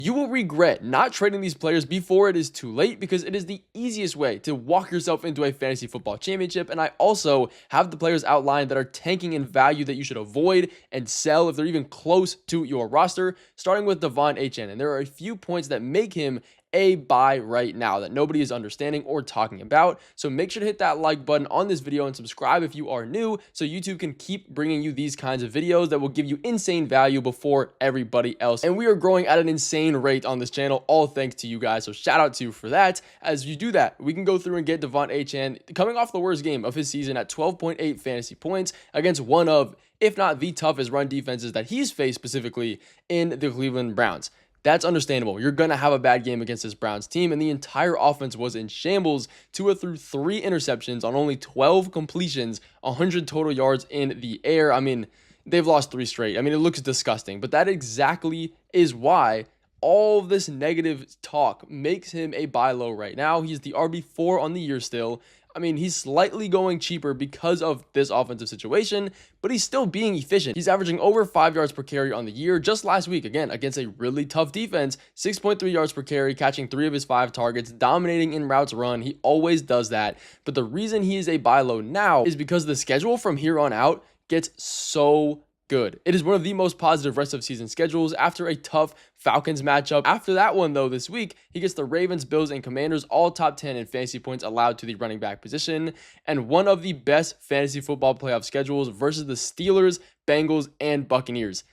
You will regret not trading these players before it is too late, because it is the easiest way to walk yourself into a fantasy football championship. And I also have the players outlined that are tanking in value that you should avoid and sell if they're even close to your roster, starting with Devon Achane. And there are a few points that make him a buy right now that nobody is understanding or talking about. So make sure to hit that like button on this video and subscribe if you are new, so YouTube can keep bringing you these kinds of videos that will give you insane value before everybody else. And we are growing at an insane rate on this channel, all thanks to you guys. So shout out to you for that. As you do that, we can go through and get Devon Achane coming off the worst game of his season at 12.8 fantasy points against one of, if not the toughest run defenses that he's faced, specifically in the Cleveland Browns. That's understandable. You're going to have a bad game against this Browns team, and the entire offense was in shambles. Tua threw 3 interceptions on only 12 completions, 100 total yards in the air. I mean, they've lost 3 straight. I mean, it looks disgusting, but that exactly is why all of this negative talk makes him a buy low right now. He's the RB4 on the year still. I mean, he's slightly going cheaper because of this offensive situation, but he's still being efficient. He's averaging over 5 yards per carry on the year. Just last week, again, against a really tough defense, 6.3 yards per carry, catching 3 of his 5 targets, dominating in routes run. He always does that. But the reason he is a buy low now is because the schedule from here on out gets so good. It is one of the most positive rest of season schedules after a tough Falcons matchup. After that one, though, this week, he gets the Ravens, Bills, and Commanders, all top 10 in fantasy points allowed to the running back position, and one of the best fantasy football playoff schedules versus the Steelers, Bengals, and Buccaneers.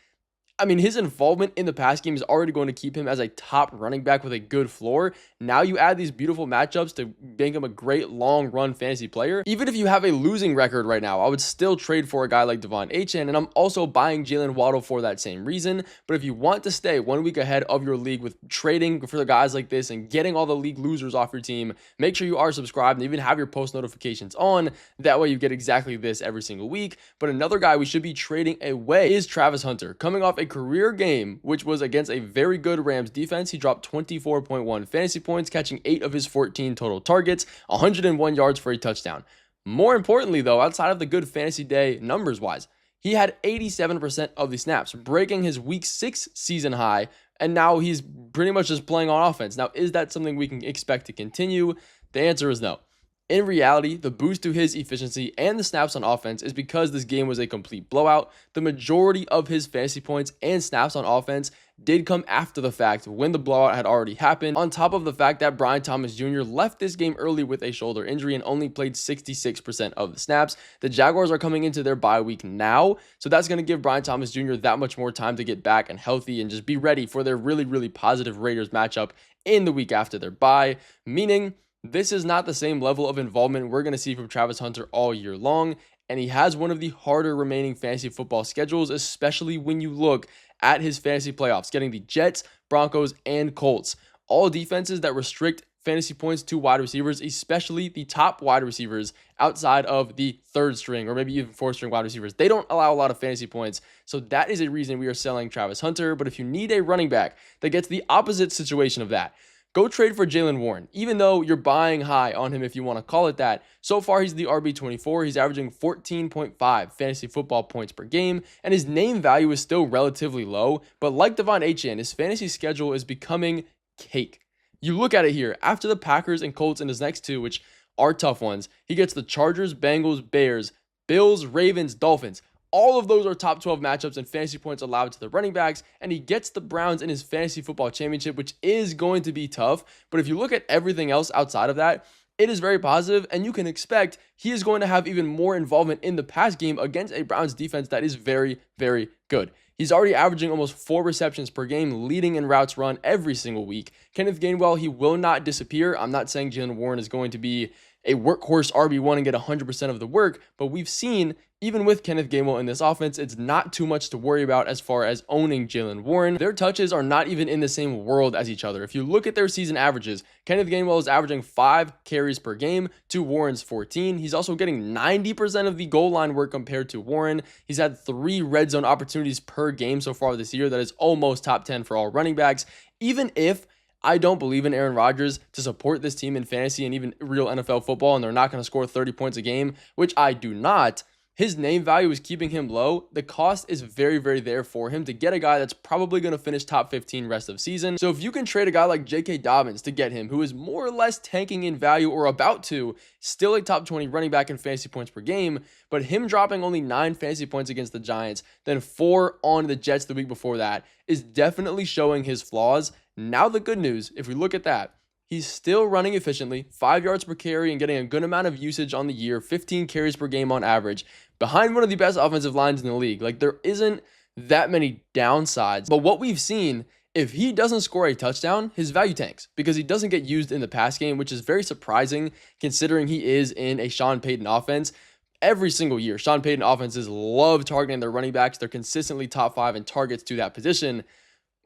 I mean, his involvement in the pass game is already going to keep him as a top running back with a good floor. Now you add these beautiful matchups to make him a great long run fantasy player. Even if you have a losing record right now, I would still trade for a guy like Devon Achane, and I'm also buying Jalen Waddle for that same reason. But if you want to stay 1 week ahead of your league with trading for the guys like this and getting all the league losers off your team, make sure you are subscribed and even have your post notifications on. That way you get exactly this every single week. But another guy we should be trading away is Travis Hunter. Coming off a career game, which was against a very good Rams defense, he dropped 24.1 fantasy points, catching 8 of his 14 total targets, 101 yards for a touchdown. More importantly, though, outside of the good fantasy day numbers wise, he had 87% of the snaps, breaking his week 6 season high, and now he's pretty much just playing on offense. Now, is that something we can expect to continue? The answer is no. In reality, the boost to his efficiency and the snaps on offense is because this game was a complete blowout. The majority of his fantasy points and snaps on offense did come after the fact when the blowout had already happened, on top of the fact that Brian Thomas Jr. left this game early with a shoulder injury and only played 66% of the snaps. The Jaguars are coming into their bye week now, so that's going to give Brian Thomas Jr. that much more time to get back and healthy and just be ready for their really, really positive Raiders matchup in the week after their bye, meaning this is not the same level of involvement we're going to see from Travis Hunter all year long, and he has one of the harder remaining fantasy football schedules, especially when you look at his fantasy playoffs, getting the Jets, Broncos, and Colts, all defenses that restrict fantasy points to wide receivers, especially the top wide receivers outside of the 3rd string or maybe even 4th string wide receivers. They don't allow a lot of fantasy points, so that is a reason we are selling Travis Hunter. But if you need a running back that gets the opposite situation of that, go trade for Jalen Warren, even though you're buying high on him if you want to call it that. So far, he's the RB24. He's averaging 14.5 fantasy football points per game, and his name value is still relatively low. But like Devon Achane, his fantasy schedule is becoming cake. You look at it here. After the Packers and Colts in his next 2, which are tough ones, he gets the Chargers, Bengals, Bears, Bills, Ravens, Dolphins. All of those are top 12 matchups and fantasy points allowed to the running backs, and he gets the Browns in his fantasy football championship, which is going to be tough. But if you look at everything else outside of that, it is very positive, and you can expect he is going to have even more involvement in the pass game against a Browns defense that is very, very good. He's already averaging almost 4 receptions per game, leading in routes run every single week. Kenneth Gainwell, he will not disappear. I'm not saying Jalen Warren is going to be a workhorse RB1 and get 100% of the work, but we've seen, even with Kenneth Gainwell in this offense, it's not too much to worry about as far as owning Jalen Warren. Their touches are not even in the same world as each other. If you look at their season averages, Kenneth Gainwell is averaging 5 carries per game to Warren's 14. He's also getting 90% of the goal line work compared to Warren. He's had 3 red zone opportunities per game so far this year. That is almost top 10 for all running backs. Even if I don't believe in Aaron Rodgers to support this team in fantasy and even real NFL football, and they're not going to score 30 points a game, which I do not, his name value is keeping him low. The cost is very, very there for him to get a guy that's probably going to finish top 15 rest of season. So if you can trade a guy like J.K. Dobbins to get him, who is more or less tanking in value or about to, still a top 20 running back in fantasy points per game, but him dropping only 9 fantasy points against the Giants, then 4 on the Jets the week before that, is definitely showing his flaws. Now the good news, if we look at that, he's still running efficiently, 5 yards per carry and getting a good amount of usage on the year, 15 carries per game on average, behind one of the best offensive lines in the league. Like, there isn't that many downsides. But what we've seen, if he doesn't score a touchdown, his value tanks because he doesn't get used in the pass game, which is very surprising considering he is in a Sean Payton offense. Every single year, Sean Payton offenses love targeting their running backs. They're consistently top 5 in targets to that position.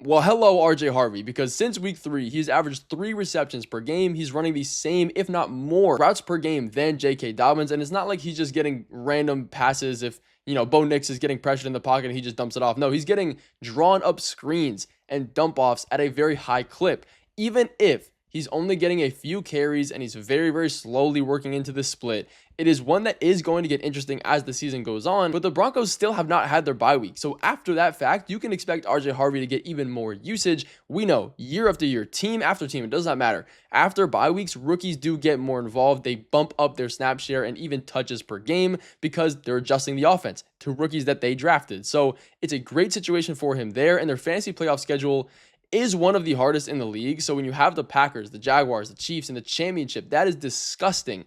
Well, hello, RJ Harvey, because since week 3, he's averaged 3 receptions per game. He's running the same, if not more, routes per game than J.K. Dobbins. And it's not like he's just getting random passes if, Bo Nix is getting pressured in the pocket and he just dumps it off. No, he's getting drawn up screens and dump offs at a very high clip. Even if he's only getting a few carries and he's very, very slowly working into the split, it is one that is going to get interesting as the season goes on, but the Broncos still have not had their bye week. So after that fact, you can expect RJ Harvey to get even more usage. We know year after year, team after team, it does not matter. After bye weeks, rookies do get more involved. They bump up their snap share and even touches per game because they're adjusting the offense to rookies that they drafted. So it's a great situation for him there, and their fantasy playoff schedule is one of the hardest in the league. So when you have the Packers, the Jaguars, the Chiefs in the championship, that is disgusting.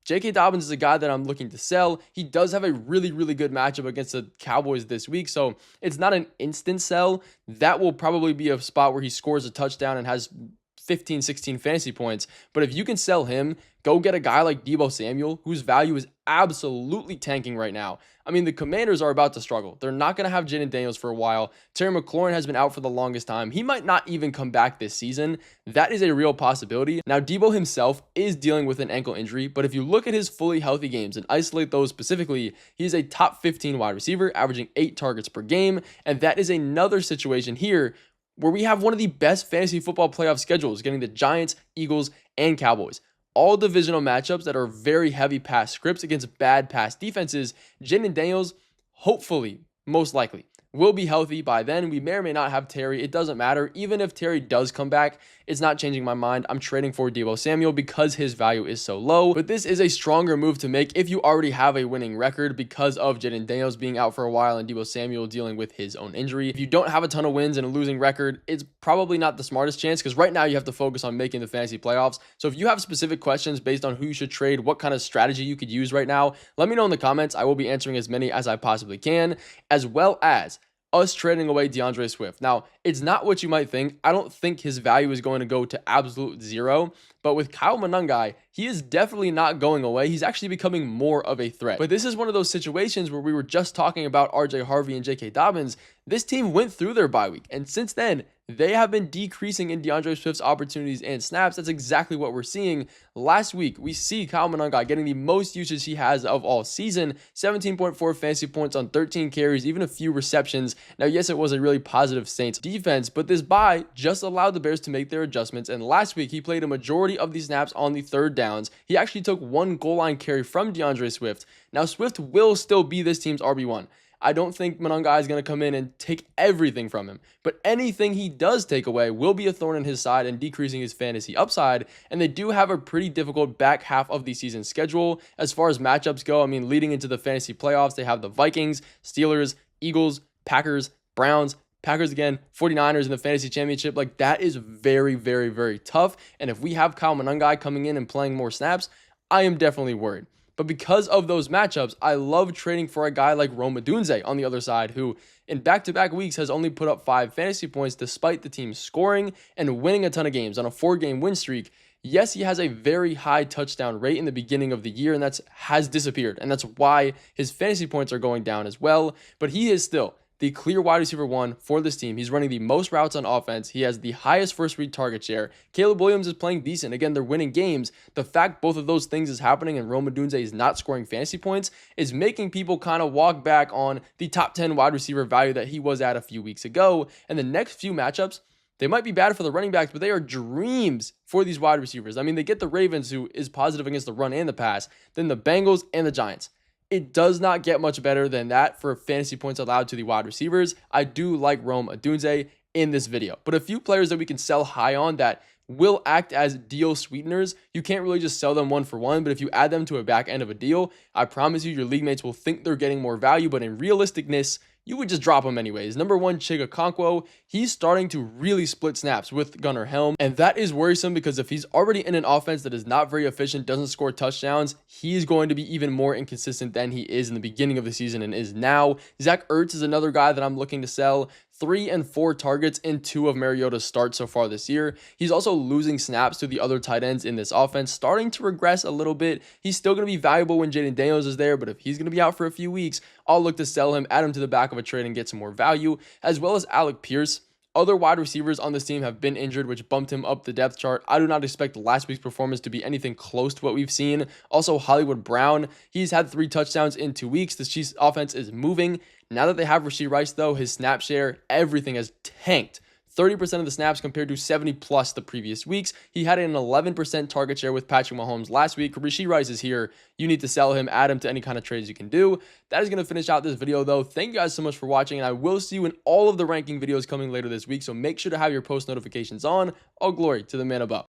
J.K. Dobbins is a guy that I'm looking to sell. He does have a really, really good matchup against the Cowboys this week, so it's not an instant sell. That will probably be a spot where he scores a touchdown and has 15, 16 fantasy points. But if you can sell him, go get a guy like Deebo Samuel, whose value is absolutely tanking right now. I mean, the Commanders are about to struggle. They're not going to have Jaden Daniels for a while. Terry McLaurin has been out for the longest time. He might not even come back this season. That is a real possibility. Now, Deebo himself is dealing with an ankle injury, but if you look at his fully healthy games and isolate those specifically, he's a top 15 wide receiver, averaging 8 targets per game, and that is another situation here where we have one of the best fantasy football playoff schedules, getting the Giants, Eagles, and Cowboys. All divisional matchups that are very heavy pass scripts against bad pass defenses. Jaden Daniels, hopefully, most likely, will be healthy by then. We may or may not have Terry. It doesn't matter. Even if Terry does come back, it's not changing my mind. I'm trading for Deebo Samuel because his value is so low. But this is a stronger move to make if you already have a winning record because of Jaden Daniels being out for a while and Deebo Samuel dealing with his own injury. If you don't have a ton of wins and a losing record, it's probably not the smartest chance because right now you have to focus on making the fantasy playoffs. So if you have specific questions based on who you should trade, what kind of strategy you could use right now, let me know in the comments. I will be answering as many as I possibly can, as well as us trading away DeAndre Swift. Now, it's not what you might think. I don't think his value is going to go to absolute zero, but with Kyle Monangai, he is definitely not going away. He's actually becoming more of a threat. But this is one of those situations where we were just talking about RJ Harvey and J.K. Dobbins. This team went through their bye week, and since then, they have been decreasing in DeAndre Swift's opportunities and snaps. That's exactly what we're seeing. Last week, we see Kyle Monangai getting the most usage he has of all season, 17.4 fantasy points on 13 carries, even a few receptions. Now, yes, it was a really positive Saints defense, but this bye just allowed the Bears to make their adjustments, and last week, he played a majority of these snaps on the third downs. He actually took 1 goal line carry from DeAndre Swift. Now, Swift will still be this team's RB1. I don't think Monangai is going to come in and take everything from him, but anything he does take away will be a thorn in his side and decreasing his fantasy upside, and they do have a pretty difficult back half of the season schedule. As far as matchups go, I mean, leading into the fantasy playoffs, they have the Vikings, Steelers, Eagles, Packers, Browns, Packers again, 49ers in the fantasy championship. Like, that is very, very, very tough, and if we have Kyle Monangai coming in and playing more snaps, I am definitely worried. But because of those matchups, I love trading for a guy like Rome Odunze on the other side, who in back-to-back weeks has only put up 5 fantasy points despite the team scoring and winning a ton of games on a 4-game win streak. Yes, he has a very high touchdown rate in the beginning of the year, and that has disappeared, and that's why his fantasy points are going down as well. But he is still the clear wide receiver 1 for this team. He's running the most routes on offense. He has the highest first read target share. Caleb Williams is playing decent. Again, they're winning games. The fact both of those things is happening and Rome Odunze is not scoring fantasy points is making people kind of walk back on the top 10 wide receiver value that he was at a few weeks ago. And the next few matchups, they might be bad for the running backs, but they are dreams for these wide receivers. I mean, they get the Ravens, who is positive against the run and the pass, then the Bengals and the Giants. It does not get much better than that for fantasy points allowed to the wide receivers. I do like Rome Odunze in this video, but a few players that we can sell high on that will act as deal sweeteners. You can't really just sell them one for one, but if you add them to a back end of a deal, I promise you your league mates will think they're getting more value, but in realisticness, you would just drop him anyways. Number one, Chiga Okonkwo. He's starting to really split snaps with Gunnar Helm, and that is worrisome because if he's already in an offense that is not very efficient, doesn't score touchdowns, he's going to be even more inconsistent than he is in the beginning of the season and is now. Zach Ertz is another guy that I'm looking to sell. 3 and 4 targets in 2 of Mariota's starts so far this year. He's also losing snaps to the other tight ends in this offense, starting to regress a little bit. He's still going to be valuable when Jaden Daniels is there, but if he's going to be out for a few weeks, I'll look to sell him, add him to the back of a trade and get some more value, as well as Alec Pierce. Other wide receivers on this team have been injured, which bumped him up the depth chart. I do not expect last week's performance to be anything close to what we've seen. Also, Hollywood Brown, he's had 3 touchdowns in 2 weeks. The Chiefs offense is moving. Now that they have Rashee Rice, though, his snap share, everything has tanked. 30% of the snaps compared to 70 plus the previous weeks. He had an 11% target share with Patrick Mahomes last week. Rashee Rice is here. You need to sell him, add him to any kind of trades you can do. That is going to finish out this video, though. Thank you guys so much for watching, and I will see you in all of the ranking videos coming later this week, so make sure to have your post notifications on. All glory to the man above.